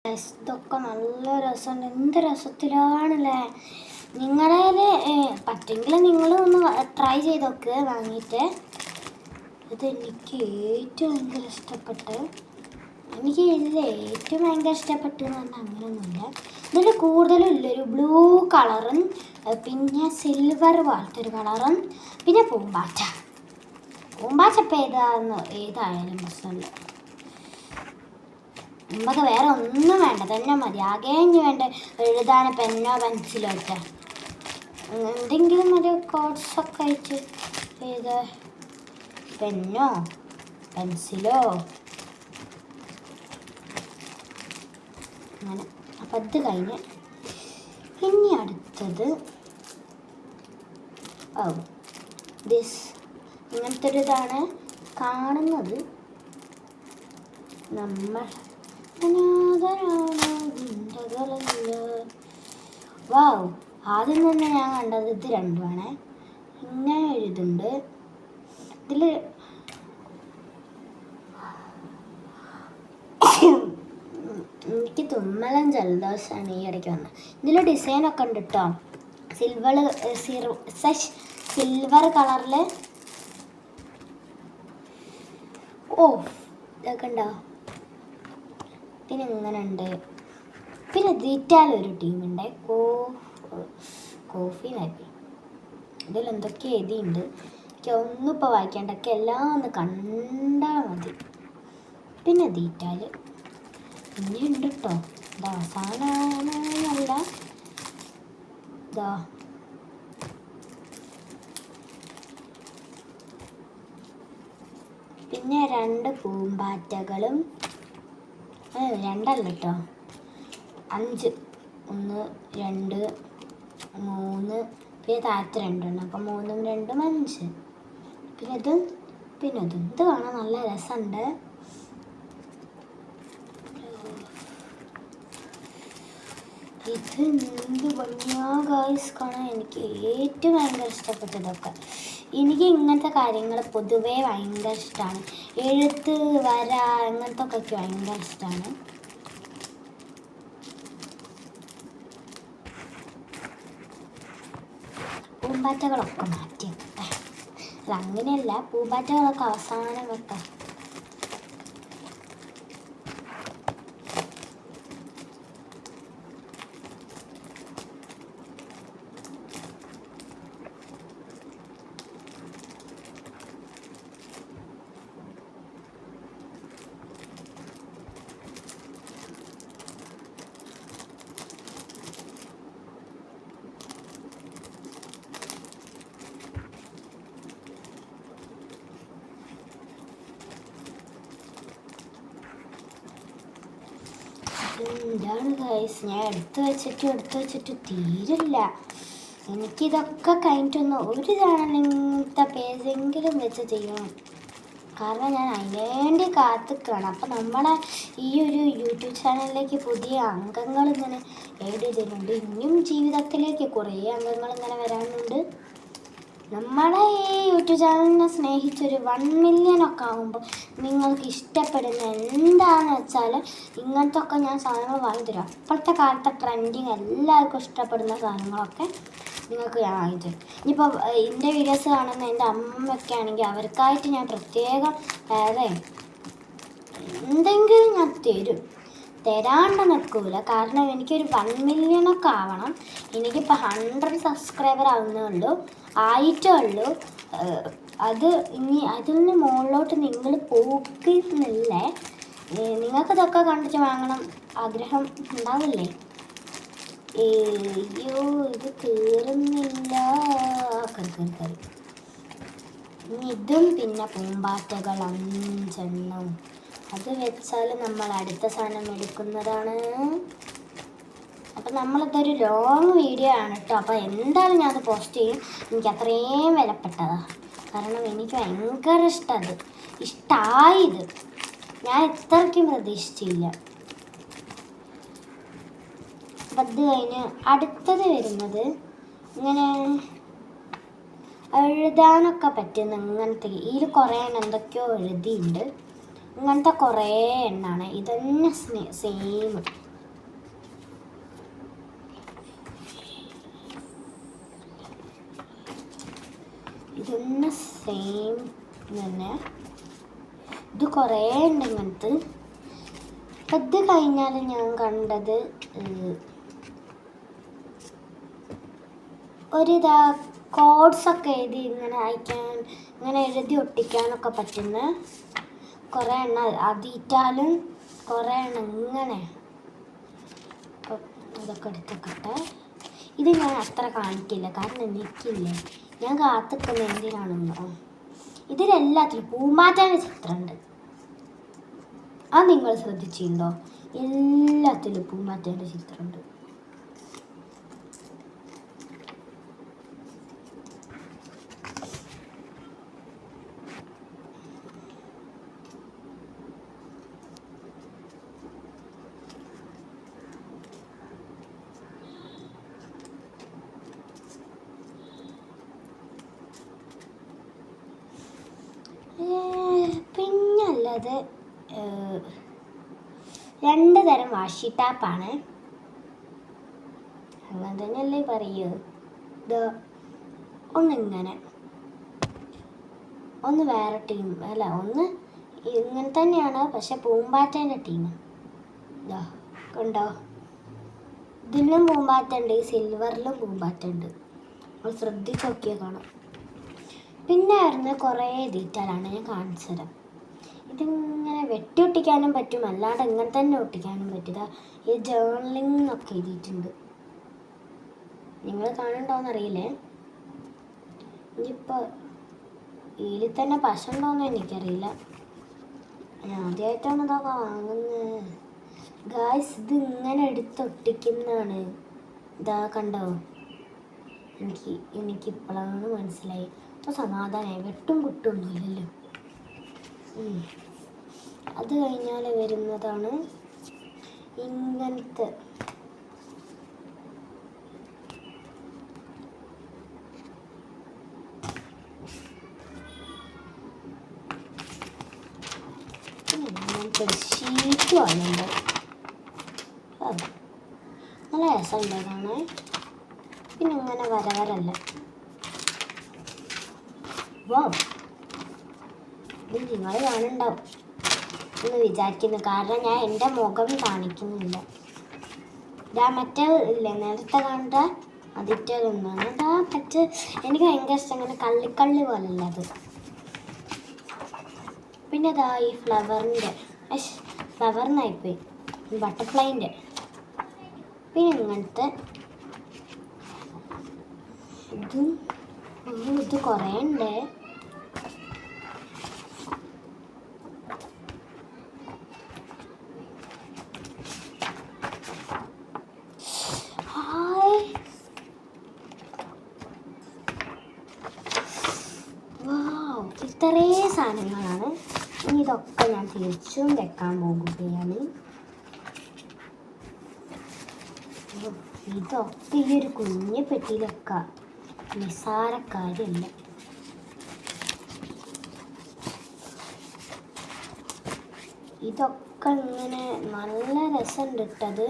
ഇതൊക്കെ നല്ല രസമുണ്ട്. എന്ത് രസത്തിലാണല്ലേ. നിങ്ങളെ പറ്റെങ്കിൽ നിങ്ങൾ ഒന്ന് ട്രൈ ചെയ്ത് നോക്ക് വാങ്ങിയിട്ട്. ഇത് എനിക്ക് ഏറ്റവും ഭയങ്കര ഇഷ്ടപ്പെട്ട്. എനിക്ക് ഇതിൽ ഏറ്റവും ഭയങ്കര ഇഷ്ടപ്പെട്ടു എന്ന് പറഞ്ഞാൽ അങ്ങനെയൊന്നുമില്ല. ഇതിൽ കൂടുതലും ഇല്ലൊരു ബ്ലൂ കളറും പിന്നെ സിൽവർ പോലത്തെ ഒരു കളറും പിന്നെ പൂമ്പാറ്റ ഇപ്പം ഏതായാലും പ്രശ്നമില്ല. നമുക്ക് വേറെ ഒന്നും വേണ്ട, തന്നെ മതി. ആകെ ഇനി വേണ്ട എഴുതാൻ പെന്നോ പെൻസിലോ ഒക്കെ എന്തെങ്കിലും ഒരു കോഴ്സൊക്കെ ആയിട്ട് ഏത് പെന്നോ പെൻസിലോ അങ്ങനെ. അപ്പം അത് കഴിഞ്ഞ് ഇനി അടുത്തത് ഇങ്ങനത്തെ ഒരു ഇതാണ് കാണുന്നത്. നമ്മൾ വാവ്, ആദ്യം തന്നെ ഞാൻ കണ്ടത് ഇത് രണ്ടുമാണ്. ഇങ്ങനെ എഴുതുന്നുണ്ട്. ഇതിൽ എനിക്ക് തുമ്മലും ജലദോഷമാണ് ഈ ഇടയ്ക്ക് വന്നത്. ഇതിൽ ഡിസൈനൊക്കെ ഉണ്ട് കേട്ടോ. സിൽവർ കളറിൽ ഇതൊക്കെ ഉണ്ടോ. പിന്നെ ഇങ്ങനെ ഉണ്ട്. പിന്നെ ദീറ്റാലൊരു ടീമുണ്ട്, കോഫി നാപ്പി. ഇതിലെന്തൊക്കെ എഴുതിയുണ്ട്. എനിക്ക് ഒന്നും ഇപ്പോൾ വായിക്കേണ്ടൊക്കെ എല്ലാം ഒന്ന് കണ്ടാൽ മതി. പിന്നെ ദീറ്റാൽ ഇനി ഉണ്ട് കേട്ടോ. ഇത് അവസാനമല്ല, ഇതാ പിന്നെ 2 പൂമ്പാറ്റകളും, രണ്ടല്ല കേട്ടോ, 5, 1, 2, 3, പിന്നെ താഴത്ത് 2 അപ്പം 3, 2, 5. പിന്നെ ഇതും ഇത് കാണാൻ നല്ല രസമുണ്ട്. ഇത് എന്ത് ഭംഗിയാ ഗായ്സ് കാണാൻ. എനിക്ക് ഏറ്റവും ഭയങ്കര ഇഷ്ടപ്പെട്ടതൊക്കെ. എനിക്ക് ഇങ്ങനത്തെ കാര്യങ്ങൾ പൊതുവേ ഭയങ്കര ഇഷ്ടമാണ്. എഴുത്ത്, വര, അങ്ങനത്തെ ഒക്കെ ഭയങ്കര ഇഷ്ടമാണ്. പൂമ്പാറ്റകളൊക്കെ മാറ്റി വെക്കട്ടെ. അല്ല, അങ്ങനെയല്ല, പൂമ്പാറ്റകളൊക്കെ അവസാനം വെക്കാം. എന്താണ് ഗൈസ്, ഞാൻ എടുത്ത് വെച്ചിട്ട് തീരില്ല. എനിക്കിതൊക്കെ കഴിഞ്ഞിട്ടൊന്ന് ഒരു ചാനലിങ്ങനത്തെ പേജെങ്കിലും വെച്ച് ചെയ്യണം. കാരണം ഞാൻ അതിനുവേണ്ടി കാത്തിക്കാണ്. അപ്പം നമ്മളെ ഈ ഒരു യൂട്യൂബ് ചാനലിലേക്ക് പുതിയ അംഗങ്ങൾ ഇങ്ങനെ ഏഡ് ചെയ്യുന്നുണ്ട്. ഇനിയും ജീവിതത്തിലേക്ക് കുറേ അംഗങ്ങൾ ഇങ്ങനെ വരാനുണ്ട്. നമ്മളെ ഈ യൂട്യൂബ് ചാനലിനെ സ്നേഹിച്ചൊരു 1 മില്യൺ ഒക്കെ ആകുമ്പോൾ നിങ്ങൾക്ക് ഇഷ്ടപ്പെടുന്ന എന്താണെന്ന് വെച്ചാൽ ഇങ്ങനത്തെ ഒക്കെ ഞാൻ സാധനങ്ങൾ വാങ്ങിത്തരും. അപ്പോഴത്തെ കാലത്തെ ട്രെൻഡിങ് എല്ലാവർക്കും ഇഷ്ടപ്പെടുന്ന സാധനങ്ങളൊക്കെ നിങ്ങൾക്ക് ഞാൻ വാങ്ങിത്തരും. ഇനിയിപ്പോൾ എൻ്റെ വീഡിയോസ് കാണുന്ന എൻ്റെ അമ്മയൊക്കെ ആണെങ്കിൽ അവർക്കായിട്ട് ഞാൻ പ്രത്യേകം വേറെ എന്തെങ്കിലും ഞാൻ തരാണ്ട് നിൽക്കില്ല. കാരണം എനിക്കൊരു 1 മില്യൺ ഒക്കെ ആവണം. എനിക്കിപ്പോൾ 100 സബ്സ്ക്രൈബർ ആവുന്നേ ഉള്ളൂ, ആയിട്ടേ ഉള്ളൂ. അത് ഇനി അതിൽ നിന്ന് മുകളിലോട്ട് നിങ്ങൾ പോകുന്നില്ലേ. നിങ്ങൾക്കിതൊക്കെ കണ്ടിട്ട് വാങ്ങണം ആഗ്രഹം ഉണ്ടാവില്ലേ. അയ്യോ, ഇത് കയറുന്നില്ല. കറി ഇനി ഇതും പിന്നെ പൂമ്പാറ്റകൾ 5 എണ്ണം. അത് വെച്ചാൽ നമ്മൾ അടുത്ത സാധനം എടുക്കുന്നതാണ്. അപ്പം നമ്മളിതൊരു ലോങ് വീഡിയോ ആണ് കേട്ടോ. അപ്പോൾ എന്തായാലും ഞാനത് പോസ്റ്റ് ചെയ്യും. എനിക്ക് അത്രയും വിലപ്പെട്ടതാണ്. കാരണം എനിക്ക് ഭയങ്കര ഇഷ്ടമായത്. ഞാൻ ഇത്രയ്ക്കും പ്രതീക്ഷിച്ചില്ല. അപ്പം അത് കഴിഞ്ഞ് അടുത്തത് വരുന്നത് ഇങ്ങനെ എഴുതാനൊക്കെ പറ്റുന്ന ഇങ്ങനത്തെ. ഇതിൽ കുറേ എന്തൊക്കെയോ എഴുതിയിട്ടുണ്ട്. ഇങ്ങനത്തെ കുറേ എണ്ണമാണ്. ഇതന്നെ സെയിം ഇതൊന്ന് സെയിം തന്നെ. ഇത് കുറേ ഉണ്ട് ഇങ്ങനത്തെ. അപ്പം ഇത് കഴിഞ്ഞാൽ ഞാൻ കണ്ടത് ഒരിതാ കോഡ്സൊക്കെ എഴുതി ഇങ്ങനെ അയക്കാൻ, ഇങ്ങനെ എഴുതി ഒട്ടിക്കാനൊക്കെ പറ്റുന്ന കുറേ എണ്ണം അതിട്ടാലും കുറേ എണ്ണം ഇങ്ങനെ. അപ്പം അതൊക്കെ എടുത്തൊക്കെ. ഇത് ഞാൻ അത്ര കാണിക്കില്ല, കാരണം എനിക്കില്ലേ, ഞാൻ കാത്തിക്കുന്ന എന്തിനാണെന്നോ, ഇതിലെല്ലാത്തിലും പൂമ്പാറ്റേൻ്റെ ചിത്രമുണ്ട്. അത് നിങ്ങൾ ശ്രദ്ധിച്ചിട്ടുണ്ടോ? എല്ലാത്തിലും പൂമ്പാറ്റേൻ്റെ ചിത്രമുണ്ട്. പിന്നല്ലത് 2 തരം വാഷി ടാപ്പാണ്. അങ്ങനെ തന്നെയല്ലേ പറയൂ. ഇത് ഒന്നിങ്ങനെ, ഒന്ന് വേറെ ടീം, അല്ല ഒന്ന് ഇങ്ങനെ തന്നെയാണ്, പക്ഷെ പൂമ്പാറ്റേൻ്റെ ടീം. ഇതാ കണ്ടോ, ഇതിലും പൂമ്പാറ്റ ഉണ്ട്, ഈ സിൽവറിലും പൂമ്പാറ്റ ഉണ്ട്. നമ്മൾ ശ്രദ്ധിച്ച് നോക്കിയാൽ കാണാം. പിന്നെ ആയിരുന്നു കുറേ ഡീറ്റെയിലാണ്, ഞാൻ കാണിച്ചു തരാം. ഇതിങ്ങനെ വെട്ടി ഒട്ടിക്കാനും പറ്റും, അല്ലാണ്ട് ഇങ്ങനെ തന്നെ ഒട്ടിക്കാനും പറ്റില്ല. ഈ ജേർണലിംഗ് എന്നൊക്കെ എഴുതിയിട്ടുണ്ട്. നിങ്ങൾ കാണുന്നുണ്ടോയെന്നറിയില്ലേ. ഇനിയിപ്പോൾ ഇതിൽ തന്നെ പശ ഉണ്ടോയെന്ന് എനിക്കറിയില്ല, ഞാൻ ആദ്യമായിട്ടാണ് ഇതൊക്കെ വാങ്ങുന്നത്. ഗായ്സ്, ഇത് ഇങ്ങനെ എടുത്തൊട്ടിക്കുന്നതാണ്. ഇതാ കണ്ടോ, എനിക്കിപ്പോഴാണ് മനസ്സിലായി. അപ്പോൾ സമാധാനമായി, വെട്ടും കുട്ടൊന്നുമില്ലല്ലോ. അത് കഴിഞ്ഞാൽ വരുന്നതാണ് ഇങ്ങനത്തെ. ഇങ്ങനത്തെ ഷീറ്റ് വന്നുണ്ട്, നല്ല രസമുണ്ട് കാണാൻ. പിന്നെ ഇങ്ങനെ വരവരല്ല. വാ, ഇത് നിങ്ങൾ കാണുന്നുണ്ടാവും എന്ന് വിചാരിക്കുന്നു, കാരണം ഞാൻ എൻ്റെ മുഖം കാണിക്കുന്നില്ല. ഇതാ മറ്റേ ഇല്ലേ നേരത്തെ കണ്ട അതിറ്റൊന്നാണ്. അതാ മറ്റേ എനിക്ക് ഭയങ്കര ഇഷ്ടം, ഇങ്ങനെ കള്ളിക്കള്ളി പോലല്ല അത്. പിന്നെ ഇതാ ഈ ഫ്ലവറിനായിപ്പോയി ബട്ടർഫ്ലൈൻ്റെ. പിന്നെ ഇങ്ങനത്തെ ഇത് കുറേ ഉണ്ട്. ഇത്രേ സാധനങ്ങളാണ്. ഇനി ഇതൊക്കെ ഞാൻ തിരിച്ചും വെക്കാൻ പോകുകയാണ്. ഇതൊക്കെ ഈ ഒരു കുഞ്ഞു പെട്ടിയിലൊക്കെ നിസ്സാര കാര്യമല്ല. ഇതൊക്കെ ഇങ്ങനെ നല്ല രസമുണ്ട് ഇട്ടത്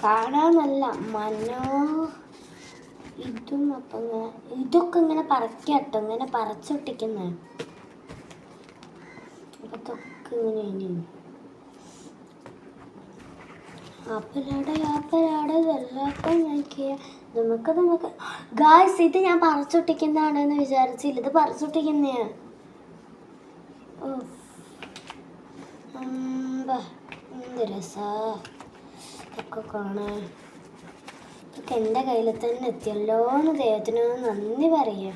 കാണാൻ, നല്ല ഇതും അപ്പം ഇതൊക്കെ ഇങ്ങനെ പറക്കാട്ടോ, ഇങ്ങനെ പറിച്ചൊട്ടിക്കുന്നത്. അതൊക്കെ ഇങ്ങനെ ആപ്പലാടെ വെള്ളപ്പം നോക്കിയ നമുക്ക് ഗായ്സ്, ഇത് ഞാൻ പറിച്ചൊട്ടിക്കുന്നതാണെന്ന് വിചാരിച്ചില്ല, ഇത് പറിച്ചൊട്ടിക്കുന്നതാ. എന്ത് രസാ ഒക്കെ കാണാൻ. ഇതൊക്കെ എൻ്റെ കയ്യിൽ തന്നെ എത്തിയല്ലോ എന്ന് ദൈവത്തിന് നന്ദി പറയുക,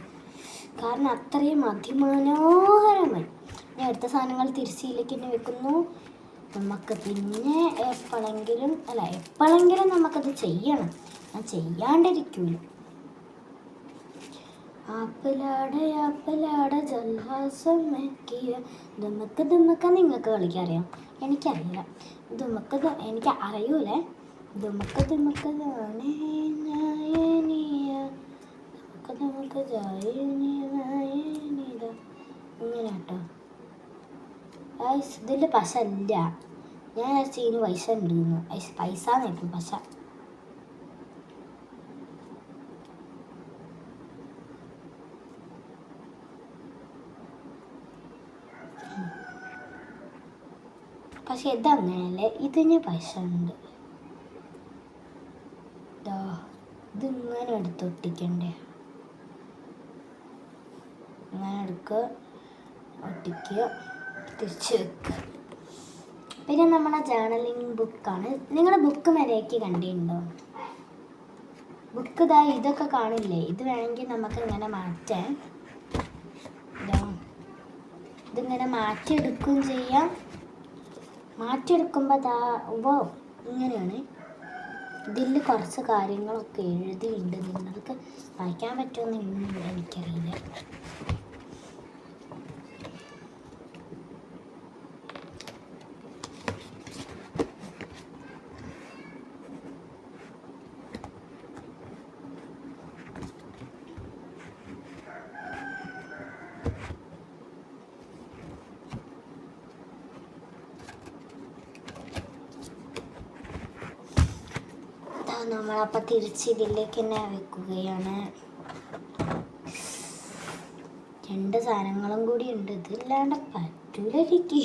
കാരണം അത്രയും അതിമനോഹരമായി. ഞാൻ അടുത്ത സാധനങ്ങൾ തിരിച്ചിലേക്ക് തന്നെ വെക്കുന്നു. നമുക്ക് പിന്നെ എപ്പോഴെങ്കിലും നമുക്കത് ചെയ്യണം, ഞാൻ ചെയ്യാണ്ടിരിക്കൂല. ആപ്പലാടെ ജൽഹാസം ദുമക്ക നിങ്ങൾക്ക് കളിക്കറിയാം, എനിക്കറിയില്ല. എനിക്ക് അറിയൂലേ. ദുമക്ക ഇങ്ങനെ കേട്ടോ. ഇതിൽ പശ ഇല്ല, ഞാൻ ഇതിന് പൈസ ഉണ്ടെന്ന്. പൈസ നോക്കും പശ. പക്ഷെ ഇതങ്ങനെയല്ലേ, ഇതിന് പൈസ ഉണ്ട്. ഇതിങ്ങനെ എടുത്തൊട്ടിക്കണ്ടേ, ഇങ്ങനെ എടുക്കുക, ഒട്ടിക്കുക, തിരിച്ച് വെക്കുക. പിന്നെ നമ്മുടെ ജേർണലിംഗ് ബുക്കാണ്. നിങ്ങൾ ബുക്ക് മര്യാദയ്ക്ക് കണ്ടിട്ടുണ്ടോ? ബുക്ക് ഇതൊക്കെ കാണില്ലേ, ഇത് വേണമെങ്കിൽ നമുക്ക് ഇങ്ങനെ മാറ്റാം. ഇതിങ്ങനെ മാറ്റിയെടുക്കുകയും ചെയ്യാം. മാറ്റിയെടുക്കുമ്പോൾ ഇങ്ങനെയാണ്. ഇതിൽ കുറച്ച് കാര്യങ്ങളൊക്കെ എഴുതിയിട്ടുണ്ട്, നിങ്ങൾക്ക് വായിക്കാൻ പറ്റുമെന്ന് എനിക്കറിയില്ല. നമ്മളപ്പോൾ തിരിച്ച് ഇതിലേക്ക് തന്നെ വെക്കുകയാണ്. 2 സാധനങ്ങളും കൂടി ഉണ്ട്, ഇതില്ലാണ്ട് പറ്റൂല എനിക്ക്.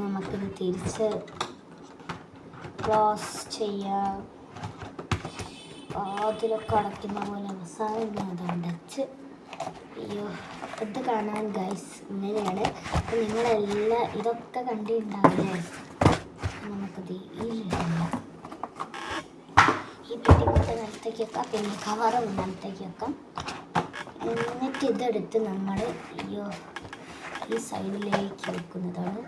നമുക്കിത് തിരിച്ച് ക്ലോസ് ചെയ്യാം. അതിലൊക്കെ അടയ്ക്കുന്ന പോലെ അവസാനം അത് അടച്ച്. അയ്യോ, ഇത് കാണാൻ ഗൈസ് ഇങ്ങനെയാണ്. അപ്പം നിങ്ങളെല്ലാം ഇതൊക്കെ കണ്ടിട്ടുണ്ടാവില്ലേ? നമുക്കത് ഈ പെട്ടിക്കൊക്കെ നിലത്തേക്ക് വെക്കാം, പിന്നെ കവറും നിലത്തേക്ക് വെക്കാം. എന്നിട്ട് ഇതെടുത്ത് നമ്മൾ ഈ സൈഡിലേക്ക് വെക്കുന്നതാണ്.